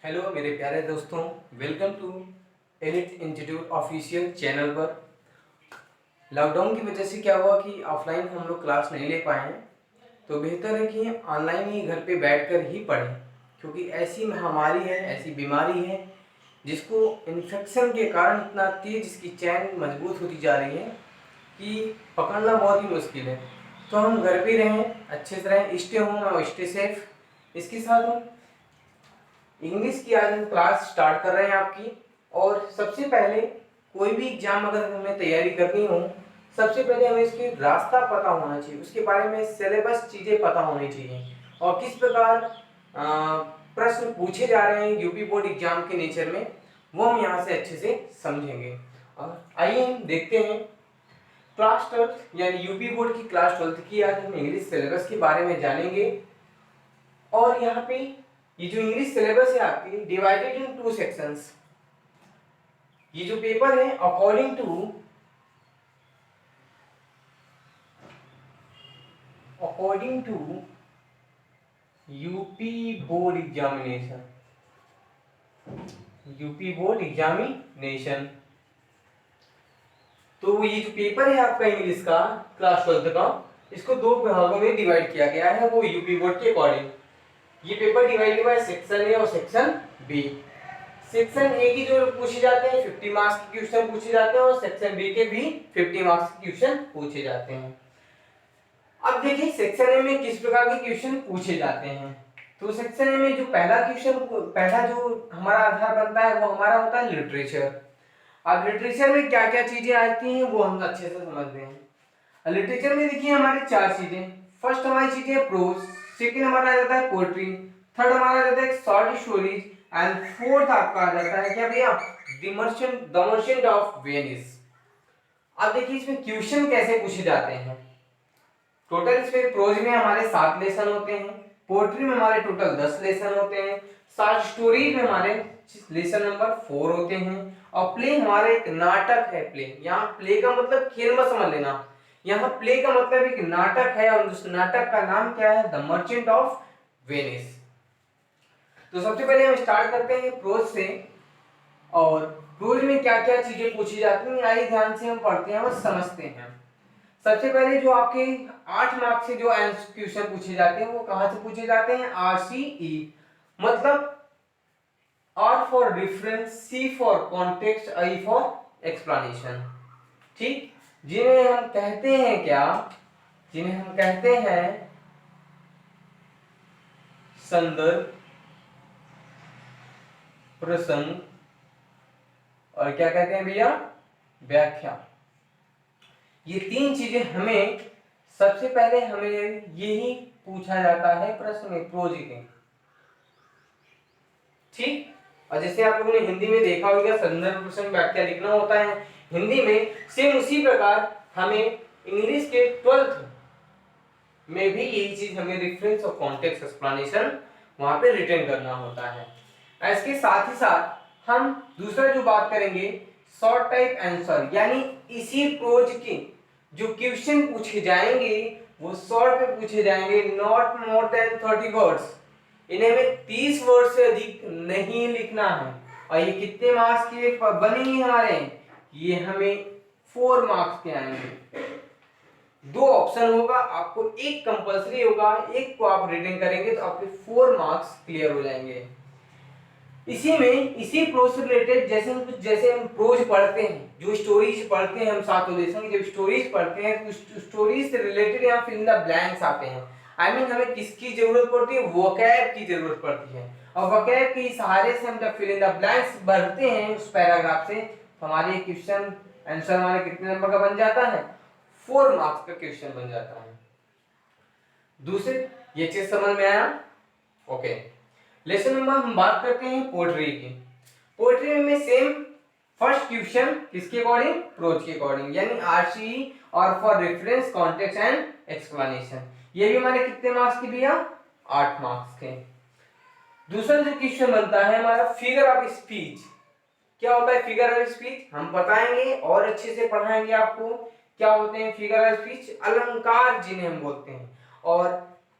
Hello मेरे प्यारे दोस्तों, welcome to Elite Institute official channel पर। लॉकडाउन की वजह से क्या हुआ कि ऑफलाइन हम लोग क्लास नहीं ले पाए हैं, तो बेहतर है कि ऑनलाइन ही घर पे बैठकर ही पढ़ें, क्योंकि ऐसी महामारी है, ऐसी बीमारी है जिसको इन्फेक्शन के कारण इतना तेज इसकी चैन मजबूत होती जा रही है कि पकड़ना बहुत ही मुश्किल है। तो हम घर पे रहें, अच्छे से रहें, स्टे होम और स्टे सेफ। इसके साथ हम इंग्लिश की आज हम क्लास स्टार्ट कर रहे हैं आपकी। और सबसे पहले कोई भी एग्जाम अगर हमें तैयारी करनी हो, सबसे पहले हमें इसकी रास्ता पता होना चाहिए, उसके बारे में सिलेबस चीज़ें पता होनी चाहिए और किस प्रकार प्रश्न पूछे जा रहे हैं यूपी बोर्ड एग्जाम के नेचर में, वो हम यहाँ से अच्छे से समझेंगे। और आइए हम देखते हैं क्लास 12 यानी यूपी बोर्ड की क्लास 12 की आज हम इंग्लिश सिलेबस के बारे में जानेंगे। और यहाँ पे ये जो इंग्लिश सिलेबस है आपकी डिवाइडेड इन 2 सेक्शंस। ये जो पेपर है according to UP board examination, तो ये जो पेपर है आपका इंग्लिश का क्लास 12 का, इसको 2 भागों में डिवाइड किया गया है वो यूपी बोर्ड के अकॉर्डिंग। ये paper divided by section A और सेक्शन बी। सेक्शन ए की जो पूछे जाते हैं 50 मार्क्स के क्वेश्चन पूछे जाते हैं और सेक्शन बी के भी 50 मार्क्स के क्वेश्चन पूछे जाते हैं। अब देखिए सेक्शन ए में किस प्रकार के क्वेश्चन पूछे जाते हैं। तो सेक्शन ए में जो पहला जो हमारा आधार बनता है वो हमारा होता है लिटरेचर। अब लिटरेचर में क्या क्या चीजें आती हैं वो हम अच्छे से समझते हैं। लिटरेचर में देखिए हमारी 4 चीजें। फर्स्ट हमारी चीजें है प्रोज, सेकंड हमारा आ जाता है पोएट्री, थर्ड हमारा आ जाता है शॉर्ट स्टोरीज एंड फोर्थ आपका आ जाता है क्या भैया, द मर्चेंट ऑफ वेनिस। अब देखिए इसमें क्वेश्चन कैसे पूछे जाते हैं। टोटल इसमें प्रोज में हमारे 7 लेसन होते हैं, पोएट्री में हमारे टोटल 10 लेसन होते हैं, शॉर्ट स्टोरीज में हमारे लेसन नंबर 4 होते हैं और प्ले हमारे एक नाटक है। प्ले, यहाँ प्ले का मतलब खेल मत समझ लेना, यहाँ प्ले का मतलब एक नाटक है और उस नाटक का नाम क्या है, द मर्चेंट ऑफ वेनिस। तो सबसे पहले हम स्टार्ट करते हैं प्रोज से। और प्रोज में क्या क्या चीजें पूछी जाती हैं आइए ध्यान से हम पढ़ते हैं और समझते हैं। सबसे पहले जो आपके 8 मार्क्स से जो क्वेश्चन पूछे जाते हैं वो कहां से पूछे जाते हैं, RCE मतलब R for reference, C for context, I for explanation. ठीक, जिन्हें हम कहते हैं क्या, जिन्हें हम कहते हैं संदर्भ, प्रसंग और क्या कहते हैं भैया, व्याख्या। ये 3 चीजें हमें सबसे पहले हमें यही पूछा जाता है प्रश्न में प्रोज के। ठीक, और जैसे आप लोगों ने हिंदी में देखा होगा संदर्भ प्रसंग व्याख्या लिखना होता है हिंदी में, सेम उसी प्रकार हमें इंग्लिश के 12th में भी यही चीज हमें रेफरेंस और कॉन्टेक्स्ट एक्सप्लेनेशन वहां पे रिटर्न करना होता है। इसके साथ ही साथ हम दूसरा जो बात करेंगे शॉर्ट टाइप आंसर, यानी इसी प्रोज के जो क्वेश्चन पूछे जाएंगे वो शॉर्ट में पूछे जाएंगे, नॉट मोर देन 30 वर्ड्स। इन्हें हमें 30 वर्ड से अधिक नहीं लिखना है। और ये कितने मार्क्स के बनेंगे हमारे, ये हमें 4 मार्क्स के आएंगे। 2 ऑप्शन होगा, आपको एक कंपलसरी होगा, एक को आप रिटर्न करेंगे तो आपके 4 मार्क्स क्लियर हो जाएंगे। इसी में इसी प्रोज से रिलेटेड जैसे हम प्रोज पढ़ते हैं, जो स्टोरीज पढ़ते हैं हम सातों लेसन की, जब स्टोरीज पढ़ते हैं तो स्टोरीज से रिलेटेड यहाँ फिल इन द ब्लैंक्स आते हैं। हमें किसकी जरूरत पड़ती है, वोकैब की जरूरत पड़ती है। और वोकैब के सहारे से हम जब फिल इन द ब्लैंक्स भरते हैं उस पैराग्राफ से, तो हमारे क्वेश्चन आंसर हमारे कितने नंबर का बन जाता है, 4 मार्क्स का क्वेश्चन बन जाता है। दूसरे, ये चीज समझ में आया, ओके। लेसन नंबर हम बात करते हैं पोएट्री की। पोएट्री में सेम फर्स्ट क्वेश्चन किसके अकॉर्डिंग, प्रोज के अकॉर्डिंग, यानी RCE और for reference context and explanation. ये भी हमारे कितने मार्क्स की भैया, 8 मार्क्स के। दूसरा जो क्वेश्चन बनता है हमारा फिगर ऑफ स्पीच। क्या होता है फिगर ऑफ स्पीच, हम बताएंगे और अच्छे से पढ़ाएंगे आपको क्या होते हैं फिगर ऑफ स्पीच, अलंकार जिन्हें हम बोलते हैं। और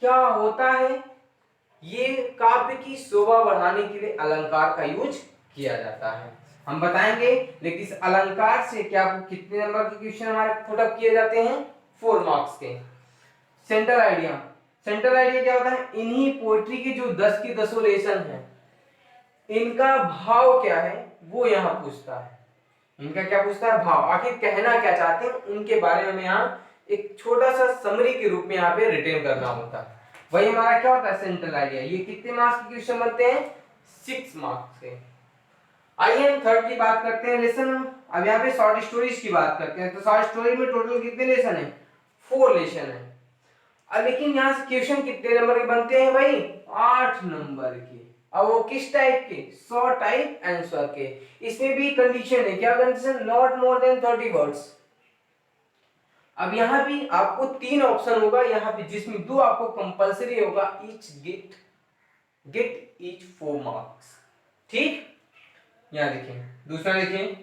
क्या होता है ये काव्य की शोभा बढ़ाने के लिए अलंकार का यूज किया जाता है, हम बताएंगे। लेकिन इस अलंकार से क्या कितने नंबर के क्वेश्चन हमारे पुटअप किए जाते हैं? 4 मार्क्स के। सेंट्रल आइडिया, सेंट्रल आइडिया क्या होता है? इन्हीं पोएट्री के जो 10 की 10 लेसन है, इनका भाव क्या है वो यहाँ पूछता है। इनका क्या पूछता है? भाव। आखिर कहना क्या चाहते हैं उनके बारे में यहाँ एक छोटा सा समरी के रूप में यहाँ पे रिटेन करना होता है। वही हमारा क्या होता है? Central idea. ये कितने मार्क्स के क्वेश्चन बनते हैं? 6 मार्क्स के। आइए हम थर्ड की बात करते हैं, लेसन। अब यहाँ पे शॉर्ट स्टोरीज की बात करते हैं। तो शॉर्ट स्टोरी में टोटल कितने लेसन है? 4 लेसन है। अब लेकिन यहाँ से क्वेश्चन कितने नंबर के बनते हैं भाई? 8 नंबर के। अब वो किस टाइप के? शॉर्ट टाइप आंसर के। इसमें भी कंडीशन है, क्या condition? Not more than 30 words. अब यहाँ भी आपको 3 ऑप्शन होगा यहाँ पे, जिसमें 2 आपको कंपलसरी होगा। Each gate each 4 marks. ठीक, यहाँ देखिए। दूसरा देखिए,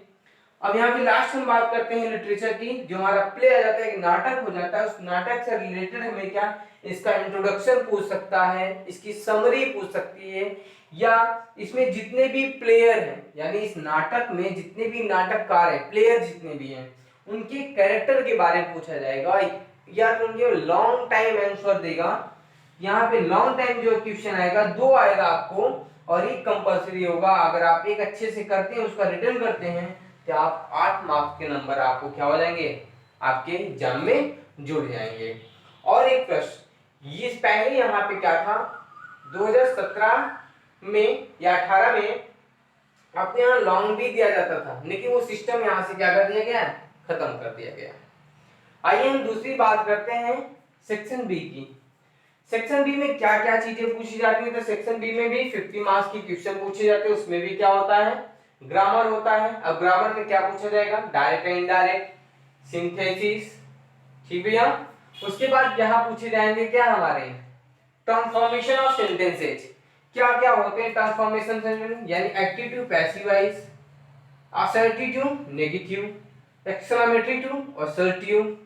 अब यहाँ पे लास्ट में बात करते हैं लिटरेचर की। जो हमारा प्ले आ जाता है, एक नाटक हो जाता है, उस नाटक से रिलेटेड हमें क्या, इसका इंट्रोडक्शन पूछ सकता है, इसकी समरी पूछ सकती है, या इसमें जितने भी प्लेयर हैं, यानी इस नाटक में जितने भी नाटककार हैं, प्लेयर जितने भी हैं, उनके कैरेक्टर के बारे में पूछा जाएगा, या तो उनके लॉन्ग टाइम आंसर देगा। यहाँ पे लॉन्ग टाइम जो क्वेश्चन आएगा 2 आएगा आपको, और एक कंपलसरी होगा। अगर आप एक अच्छे से करते हैं, उसका रिटर्न करते हैं, तो आप 8 मार्क्स के नंबर आपको क्या हो जाएंगे? आपके एग्जाम में जुड़ जाएंगे। और एक प्रश्न, ये पहले यहाँ पे क्या था, 2017 में या 18 में आपको यहाँ लॉन्ग भी दिया जाता था, लेकिन वो सिस्टम यहाँ से क्या कर दिया गया? खत्म कर दिया गया। आइए हम दूसरी बात करते हैं सेक्शन बी की। सेक्शन बी में क्या क्या चीजें पूछी जाती है? तो सेक्शन बी में भी 50 मार्क्स की क्वेश्चन पूछे जाते हैं। उसमें भी क्या होता है? ग्रामर होता है। अब ग्रामर में क्या पूछा जाएगा? Direct and indirect, synthesis. ठीक भैया। उसके बाद यहाँ पूछे जाएंगे क्या हमारे? Transformation of sentences. क्या क्या होते हैं ट्रांसफॉर्मेशन सेंटेंस? यानी active to passive voice, assertive to negative, exclamatory to assertive,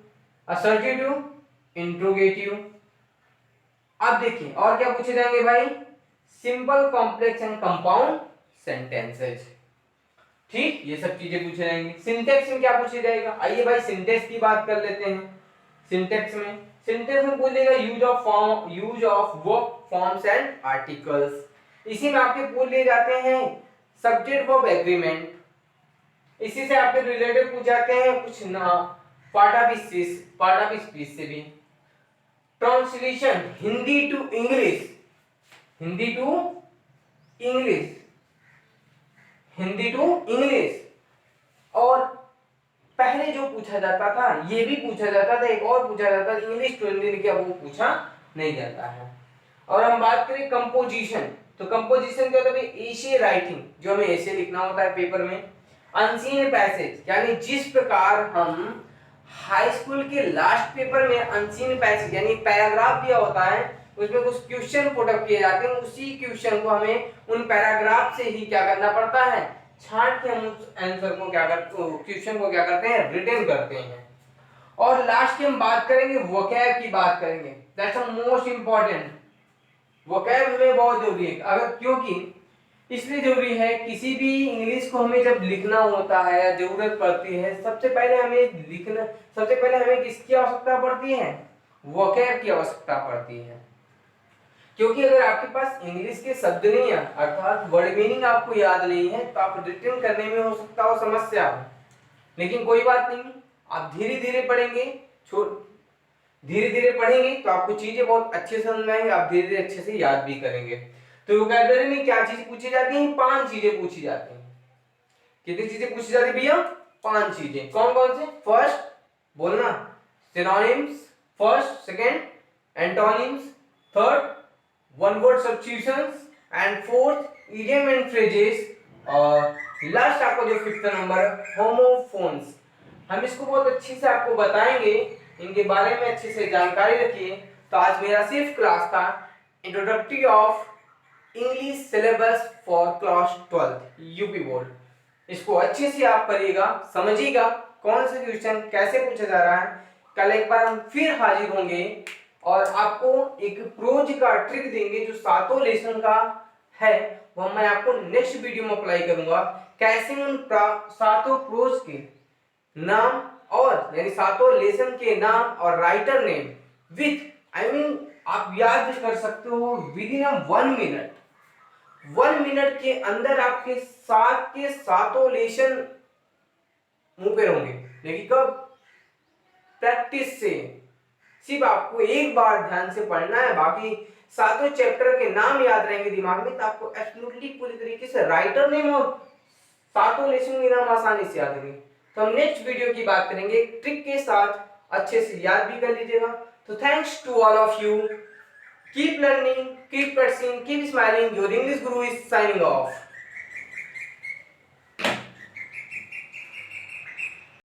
assertive to interrogative. अब देखिए और क्या पूछे जाएंगे भाई? Simple, complex and compound sentences. ठीक, ये सब चीजें पूछे जाएंगे। सिंटेक्स में क्या पूछे जाएगा? आइए भाई सिंटेक्स की बात कर लेते हैं। सिंटेक्स में बोलेगा use of verb forms and articles. इसी में आपके पूछ लिए जाते हैं सब्जेक्ट वर्ब एग्रीमेंट। इसी से आपके रिलेटेड पूछ जाते हैं कुछ ना पार्ट ऑफ स्पीच से भी। Translation Hindi to English, Hindi to English, Hindi to English. और पहले जो पूछा जाता था ये भी पूछा जाता था, एक और पूछा जाता था इंग्लिश टू हिंदी, क्या वो पूछा नहीं जाता है। और हम बात करें कंपोजिशन, तो कंपोजिशन क्या होता है? एसे राइटिंग, जो हमें ऐसे लिखना होता है पेपर में। अनसीन पैसेज, यानी जिस प्रकार हम हाई स्कूल के लास्ट पेपर में अनसीन पैसेज यानी पैराग्राफ दिया होता है, उसमें कुछ क्वेश्चन पुट अप किए जाते हैं, उसी क्वेश्चन को हमें उन पैराग्राफ से ही क्या करना पड़ता है? छांट के हम उस आंसर को क्या करते, क्वेश्चन को क्या करते हैं? रिटेन करते हैं। और लास्ट की हम बात करेंगे वोकैब की बात करेंगे। That's the most important. Vocab हमें बहुत जरूरी है, अगर क्योंकि इसलिए जरूरी है, किसी भी इंग्लिश को हमें जब लिखना होता है या जरूरत पड़ती है, सबसे पहले हमें किसकी आवश्यकता पड़ती है? वोकैब की आवश्यकता पड़ती है। क्योंकि अगर आपके पास इंग्लिश के शब्द नहीं है, अर्थात वर्ड मीनिंग आपको याद नहीं है, तो आप रिटर्न करने में हो सकता हो समस्या हो। लेकिन कोई बात नहीं, आप धीरे धीरे पढ़ेंगे, धीरे धीरे पढ़ेंगे तो आपको चीजें बहुत अच्छे से समझ में आएंगे, आप धीरे धीरे अच्छे से याद भी करेंगे। तो वोकैबुलरी में क्या चीज पूछी जाती है? 5 चीजें पूछी जाती हैं। कितनी चीजें पूछी जाती है भैया? 5 चीजें। कौन कौन से? फर्स्ट बोलना synonyms, first, second antonyms, third one word substitutions, and fourth idiom and phrases, और लास्ट आपको जो 5th नंबर होमोफोन्स। हम इसको बहुत अच्छे से आपको बताएंगे, इनके बारे में अच्छे से जानकारी रखिए। तो आज मेरा सिर्फ क्लास था introductory of English syllabus for class 12 UP board. इसको अच्छे से आप पढ़िएगा, समझिएगा कौन सा क्वेश्चन कैसे पूछा जा रहा है। कल एक बार हम फिर हाजिर होंगे और आपको एक प्रोज का ट्रिक देंगे जो सातों लेसन का है, वह मैं आपको नेक्स्ट वीडियो में अप्लाई करूंगा। कैसे उन सातों प्रोज के नाम और यानी सातों लेसन के नाम और राइटर नेम विथ आप याद कर सकते हो विद इन 1 मिनट। 1 मिनट के अंदर आपके सात के सातों लेसन मुंह पे होंगे। लेकिन कब? प्रैक्टिस से। सिर्फ आपको एक बार ध्यान से पढ़ना है, बाकी सातों चैप्टर के नाम याद रहेंगे दिमाग में, तो आपको एब्सोल्युटली पूरी तरीके से राइटर नेम और सातों लेसन के नाम आसानी से याद रहेंगे। तो हम नेक्स्ट वीडियो की बात करेंगे ट्रिक के साथ, अच्छे से याद भी कर लीजिएगा। तो thanks to all of you, keep learning, keep practising, keep smiling, your English guru is signing of.